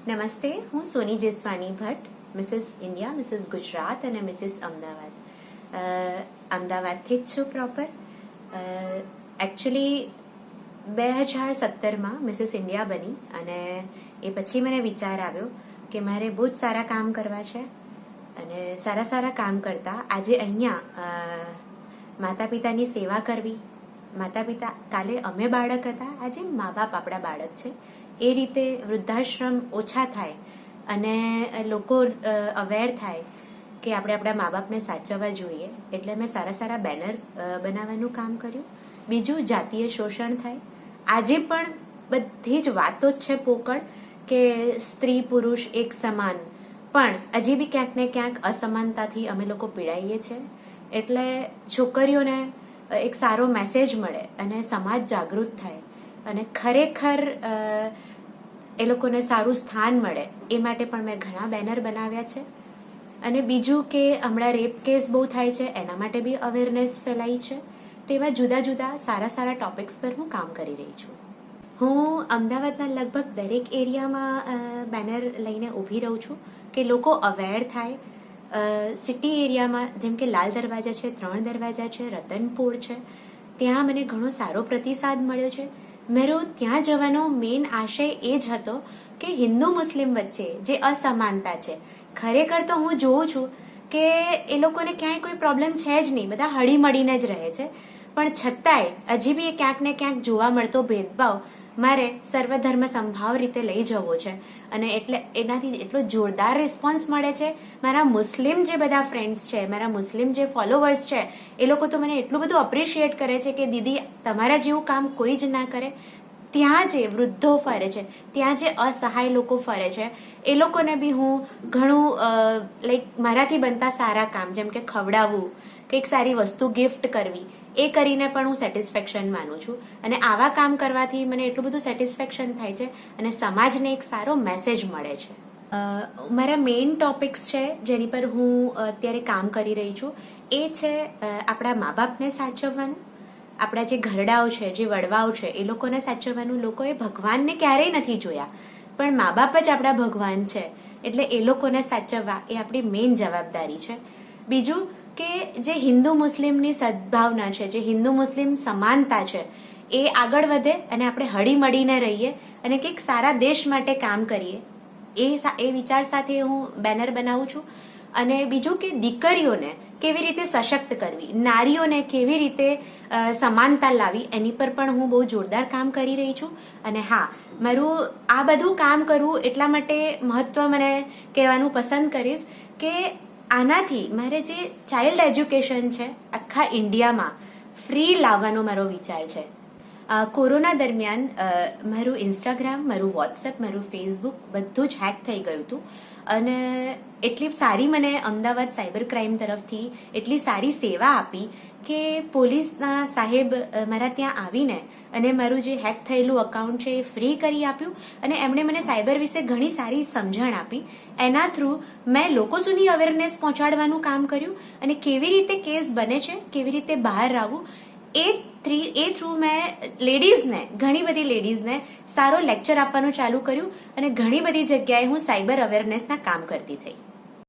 નમસ્તે, હું Soni Jeswani Bhatt, Mrs India, Mrs Gujarat અને મિસિસ અમદાવાદ. અમદાવાદથી જ છું પ્રોપર. એકચ્યુઅલી 2017માં મિસિસ ઇન્ડિયા બની અને એ પછી મને વિચાર આવ્યો કે મારે બહુ જ સારા કામ કરવા છે અને સારા કામ કરતા આજે અહીંયા માતા પિતાની સેવા કરવી. માતા પિતા કાલે અમે બાળક હતા, આજે મા બાપ આપણા બાળક છે. એ રીતે વૃદ્ધાશ્રમ ઓછા થાય અને લોકો અવેર થાય કે આપણે આપણા મા બાપને સાચવવા જોઈએ, એટલે મેં સારા બેનર બનાવવાનું કામ કર્યું. બીજું, જાતીય શોષણ થાય. આજે પણ બધી જ વાતો જ છે પોકળ કે સ્ત્રી પુરુષ એક સમાન, પણ હજી બી ક્યાંક ને ક્યાંક અસમાનતાથી અમે લોકો પીડાઈએ છીએ. એટલે છોકરીઓને એક સારો મેસેજ મળે અને સમાજ જાગૃત થાય અને ખરેખર એ લોકોને સારું સ્થાન મળે, એ માટે પણ મેં ઘણા બેનર બનાવ્યા છે. અને બીજું કે હમણાં રેપ કેસ બહુ થાય છે, એના માટે બી અવેરનેસ ફેલાઈ છે. તેવા જુદા સારા ટોપિક્સ પર હું કામ કરી રહી છું. હું અમદાવાદના લગભગ દરેક એરિયામાં બેનર લઈને ઊભી રહું છું કે લોકો અવેર થાય. સિટી એરિયામાં જેમ કે લાલ દરવાજા છે, 3 દરવાજા છે, રતનપુર છે, ત્યાં મને ઘણો સારો પ્રતિસાદ મળ્યો છે. મારો ત્યાં જવાનો મેઇન આશય એ જ હતો કે હિન્દુ મુસ્લિમ વચ્ચે જે અસમાનતા છે, ખરેખર તો હું જોઉં છું કે એ લોકોને ક્યાંય કોઈ પ્રોબ્લેમ છે જ નહીં, બધા હળીમળીને જ રહે છે. પણ છતાંય હજી બી ક્યાંક ને ક્યાંક જોવા મળતો ભેદભાવ મારે સર્વધર્મ સંભાવ રીતે લઈ જવો છે. અને એટલે એનાથી એટલો જોરદાર રિસ્પોન્સ મળે છે. મારા મુસ્લિમ જે બધા ફ્રેન્ડ્સ છે, મારા મુસ્લિમ જે ફોલોવર્સ છે, એ લોકો તો મને એટલું બધું અપ્રિશિએટ કરે છે કે દીદી તમારા જેવું કામ કોઈ જ ના કરે. ત્યાં જે વૃદ્ધો ફરે છે, ત્યાં જે અસહાય લોકો ફરે છે, એ લોકોને બી હું ઘણું મારાથી બનતા સારા કામ, જેમ કે ખવડાવવું, કંઈક સારી વસ્તુ ગિફ્ટ કરવી, એ કરીને પણ હું સેટિસ્ફેક્શન માનું છું. અને આવા કામ કરવાથી મને એટલું બધું સેટિસ્ફેક્શન થાય છે અને સમાજને એક સારો મેસેજ મળે છે. મારા મેઇન ટોપિક્સ છે જેની પર હું અત્યારે કામ કરી રહી છું, એ છે આપણા મા બાપને સાચવવાનું, આપણા જે ઘરડાઓ છે, જે વડવાઓ છે, એ લોકોને સાચવવાનું. લોકોએ ભગવાનને ક્યારેય નથી જોયા, પણ મા બાપ જ આપણા ભગવાન છે, એટલે એ લોકોને સાચવવા એ આપણી મેઇન જવાબદારી છે. બીજું કે જે હિન્દુ મુસ્લિમની સદભાવના છે, જે હિન્દુ મુસ્લિમ સમાનતા છે, એ આગળ વધે અને આપણે હળીમળીને રહીએ અને કંઈક સારા દેશ માટે કામ કરીએ, એ વિચાર સાથે હું બેનર બનાવું છું. અને બીજું કે દીકરીઓને કેવી રીતે સશક્ત કરવી, નારીઓને કેવી રીતે સમાનતા લાવી, એની પર પણ હું બહુ જોરદાર કામ કરી રહી છું. અને હા, મારું આ બધું કામ કરવું એટલા માટે મહત્વ મને કહેવાનું પસંદ કરીશ કે આનાથી મારે જે ચાઇલ્ડ એજ્યુકેશન છે આખા ઇન્ડિયામાં ફ્રી લાવવાનો મારો વિચાર છે. કોરોના દરમિયાન મારું ઇન્સ્ટાગ્રામ, મારું વોટ્સએપ, મારું ફેસબુક બધું જ હેક થઈ ગયું હતું. અને એટલી સારી મને અમદાવાદ સાયબર ક્રાઇમ તરફથી એટલી સારી સેવા આપી કે પોલીસના સાહેબ મારા ત્યાં આવીને અને મારું જે હેક થયેલું અકાઉન્ટ છે એ ફ્રી કરી આપ્યું અને એમણે મને સાયબર વિશે ઘણી સારી સમજણ આપી. એના થ્રુ મેં લોકો સુધી અવેરનેસ પહોંચાડવાનું કામ કર્યું અને કેવી રીતે કેસ બને છે, કેવી રીતે બહાર આવવું, એ થ્રુ મેં ઘણી બધી લેડીઝને સારો લેક્ચર આપવાનું ચાલુ કર્યું અને ઘણી બધી જગ્યાએ હું સાયબર અવેરનેસના કામ કરતી થઈ.